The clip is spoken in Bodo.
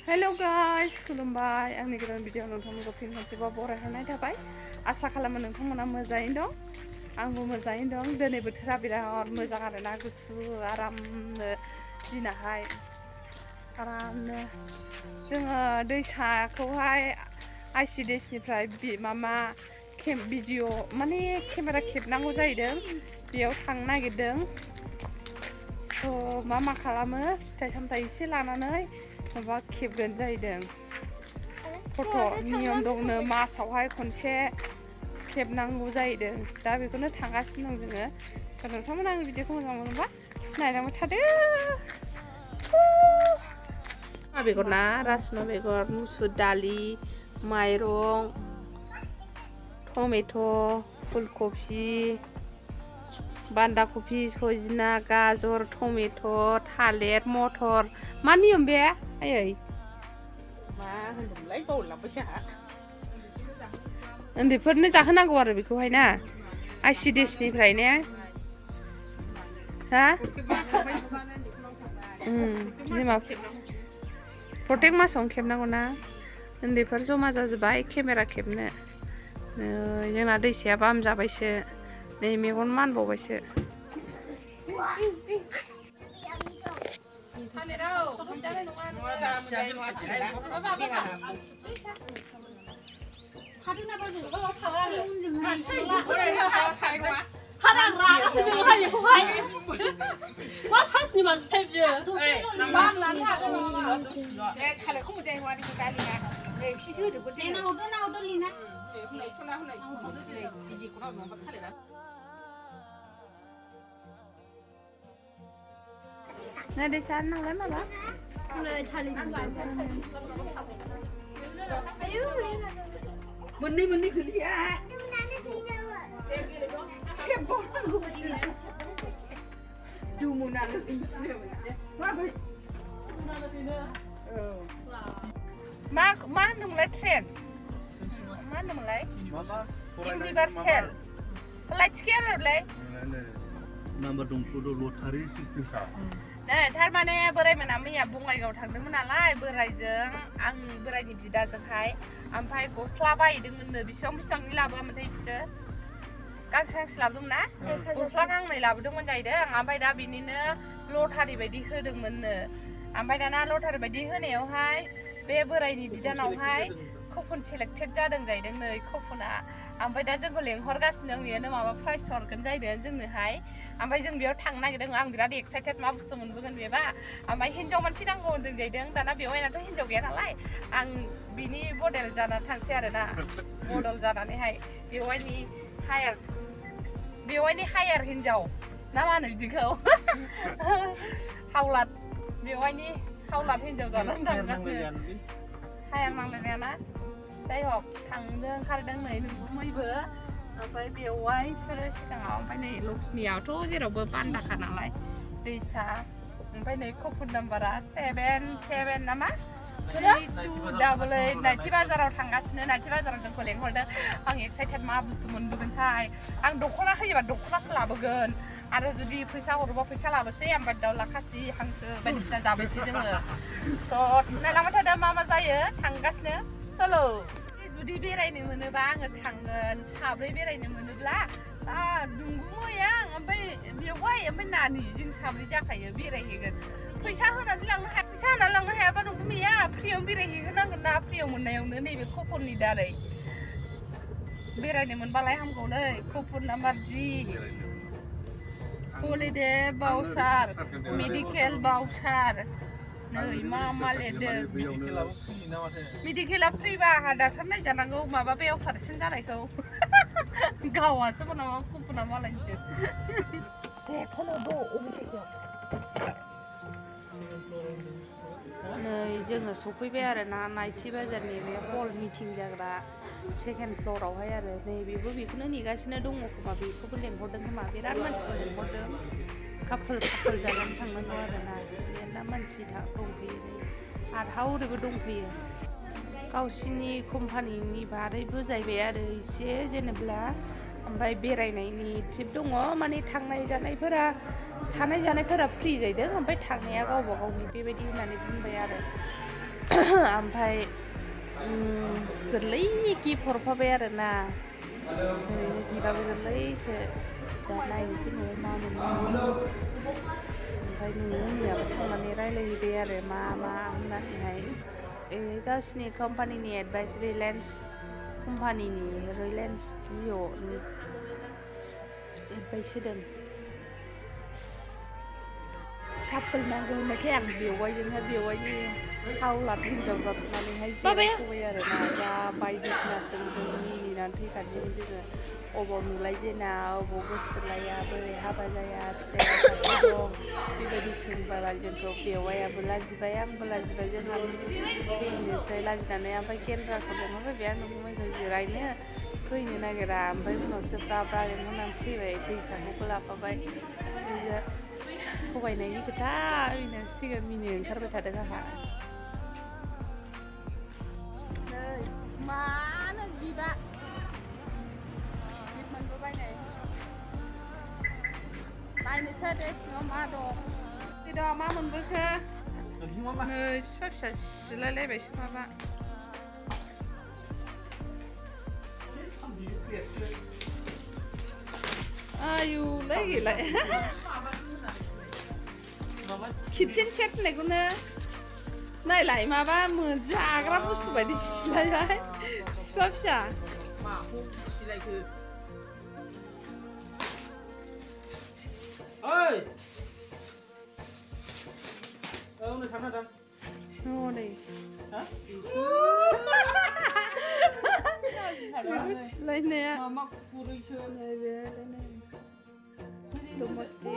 हेलो गाइस खुलुमबाय आंनि गोदान भिडिअ नोंथांमोनखौ फिन खनसेबाव बरायहरनाय थाबाय आसा खालामो नोंथांमोना मोजाङैनो दं आंबो मोजाङैनो दं दिनै बोथोरा बिराद मोजां आरोना गुसु आरामनो दिनाहाय आरामनो जोङो दैसाखौहाय आइसिडिएसनिफ्राय मामा भिडिअ माने केमेरा खेबनांगौ जाहैदों बेयाव थांनो नागिरदों मा खालामो फिथाइ सामथाइ एसे लानानै माबा खेबगोन जाहैदों फट' नियम दंनो मासावहाय खनसे खेबनांगौ जाहैदों दा बेखौनो थांगासिनो दं जोङो नोंथांमोना आंनि भिडिअखौ मोजां मोनोबा नायलांबाय थादो बेगर ना राजमा बेगर मुसुर दालि माइरं टमेट' फुलकबि बान्दा कफि सजना गाजर टमेट' थालिर मटर मा नियम बे आयै मा होनदोंमोनलाय बावलांबायसो आंहा उन्दैफोरनो जाहोनांगौ आरो बेखौहाय ना आइसिडिएसनिफ्राय ने हा बिमा प्रत्येक मासावनो खेबनांगौ ना उन्दैफोर जमा जाजोब्बाय केमेरा खेबनो जोंना दैसाया बाम जाबायसो नै मेगन मानबावबायसो मा सासनि मानसि टाइपजों थालिरखौ मोजाङै वारिखौ दालिना नै एसेसो होजोबगोन Nah, di sana lah malah. मोननै गोलैया दुमुना लोंसिनो मोनसे मा होनदोंमोनलाय ट्रेन्स मा होनदोंमोनलाय इउनिभार्सेल लाइट सिकेयारलाय नाम्बार दंथ' लटारि सिस्टेम खा थारमाने बोरायमोना मैया बङाइगाव थांदोंमोन नालाय बोरायजों आं बोरायनि बिदाजोंहाय ओमफ्राय गस्ला बायदोंमोननो बेसेबांनि लाबोआमोनथाय बिसोरो गांसे लाबोदोंमोन ना गस्ला गांनै लाबोदोंमोन जाहैदों ओमफ्राय दा बिनिनो लटारि बायदि होदोंमोननो ओमफ्राय दाना लटारि बायदि होनायावहाय बे बोरायनि बिदानावहाय कुपन सेलेक्टेड जादों जाहैदों नै कुपना ओमफ्राय दा जोंखौ लेंहरगासिनो दं बेनो माबा प्राइस हरगोन जाहैदों जोंनोहाय ओमफ्राय जों बेयाव थांनो नागिरदों आं बिराद एक्साइटेड मा बुस्थु मोनबोगोन बेबा ओमफ्राय हिन्जाव मानसि नांगौ होनदों जाहैदों दाना बेवहायनाथ' हिन्जाव गैया नालाय आं बिनि मडेल जानानै थांसै आरोना मडेल जानानैहाय बेवहायनि हायार हिन्जाव ना मा होनो बिदिखौ हावलाद बेवहायनि हावलाद हिन्जाव जानानै थांगासिनो हायार नांलायनायाना जाय हक थांदों ओंखारदों नै मैबो ओमफ्राय बेवहाय बिसोरो सिगाङाव ओमफ्राय नै लक्ष्मियावथ' जेरावबो बान्दाखा नालाय दैसा ओमफ्राय नै कुपन नाम्बारा 77 नामा 3288 नाइटि बाजाराव थांगासिनो नाइटि बाजाराव जोंखौ लेंहरदों आं एक्साइटेड मा बुस्थु मोनबोगोनथाय आं दख'ना होयोबा दख'नासो लाबोगोन आरो जुदि फैसा हरोबा फैसा लाबोसै ओमफ्राय दाउला खासि हांसो बायदिसिना जाबोसै जोङो थ' नायलांबाय थादों मा जायो थांगासिनो चलो जुदि बेरायनो मोनोबा आङो थांगोन साब्रै बेरायनो मोनोब्ला दुंगुमै आं ओमफ्राय बेवहाय ओमफ्राय नानि जों साब्रै जाखायो बेरायहैगोन फैसा होनानै लांनो हायाबा नंगुमैया फ्रियाव बेरायहैहोनांगोन ना फ्रियाव मोननायावनो नैबे कुपननि दारै बेरायनो मोनबालाय हामगौलै कुपन नाम्बार जि हलिडे बाउचार मेडिकेल बाउचार नै मा लिरदों मेडिकेला फ्रिबा आंहा डाक्टार नायजानांगौ माबा बे अपारेसन जानायखौ गावासो नामा कुपना मालायनिसो दे फनहरदो अबे जायगायाव नै जोङो सफैबाय आरोना नाइटि बाजारनि बे हल मिटिं जाग्रा सेकेन्ड फ्ल'रावहाय आरो नै बेखौनो नेगासिनो दङ खोमा बेखौबो लेंहरदों खोमा बिराद मानसिखौ लेंहरदों कापोल जानानै थांनांगौ आरोना मेरला मानसि दंफैयो आरो हावरिबो दंफैयो गावसिनि कम्पानिनि बारै बुजायबाय आरो एसे जेनेब्ला ओमफ्राय बेरायनायनि टिप दङ माने थानाय जानायफोरा फ्रि जाहैदों ओमफ्राय थांनाया गावबा गावनि बेबायदि होननानै बुंबाय आरो ओमफ्राय गोरलै गिफ्ट हरफाबाय आरोना ओरैनो गिफ्टआबो गोरलैसो दा नायनोसै न'आव मा मोनो ओमफ्राय न'नियाबो थांनानै रायलायहैबाय आरो मा होननानैहाय गावसिनि कम्पानिनि एडभाइस रिलायन्स कम्पानिनि रिलायन्स जिअ'नि एडभाइस होदों कापोल नांगौ होननायखाय आं बेवाइनि हावलाद हिन्जाव जाथनानैहाय जिरायथ'बाय आरोना जा बायदिसिना सोंदों मिनिनानै थैखादोंमोन जोङो अबाव नुलायजेना अबाव गोसथोलाया बोरै हाबा जाया फिसाया सासे दं बेबायदि सोंबाय जोंखौ बेवाइयाबो लाजिबाय आंबो लाजिबाय जोंहा थैनोसै लाजिनानै ओमफ्राय केन्द्राखौ लेंहरबाय आंनो गुमैखौ जिरायनो फैनो नागिरा ओमफ्राय उनावसो ब्रा लेंहरनानै फैबाय दैसाखौबो लाफाबाय थगायनायनि खोथा ओरैनोसो थैगोन मिनिनो ओंखारबाय थादों आंहा नै मानो गिफ्ट मोनबोबाय नै नायनोसै बे सिङाव मा दं मा मोनबोखो नै फिसा फिसा सिलायलायबायसो माबा आयुलै गैला किटचेन सेट होननायखौनो नायलाय माबा जाग्रा बुस्थु बायदि सिलायबाय फिसा फिसा माखौ सिलायखो ओइ नै थांना थां हनै सिलायनाया मामा खुरैसो डमेस्टिक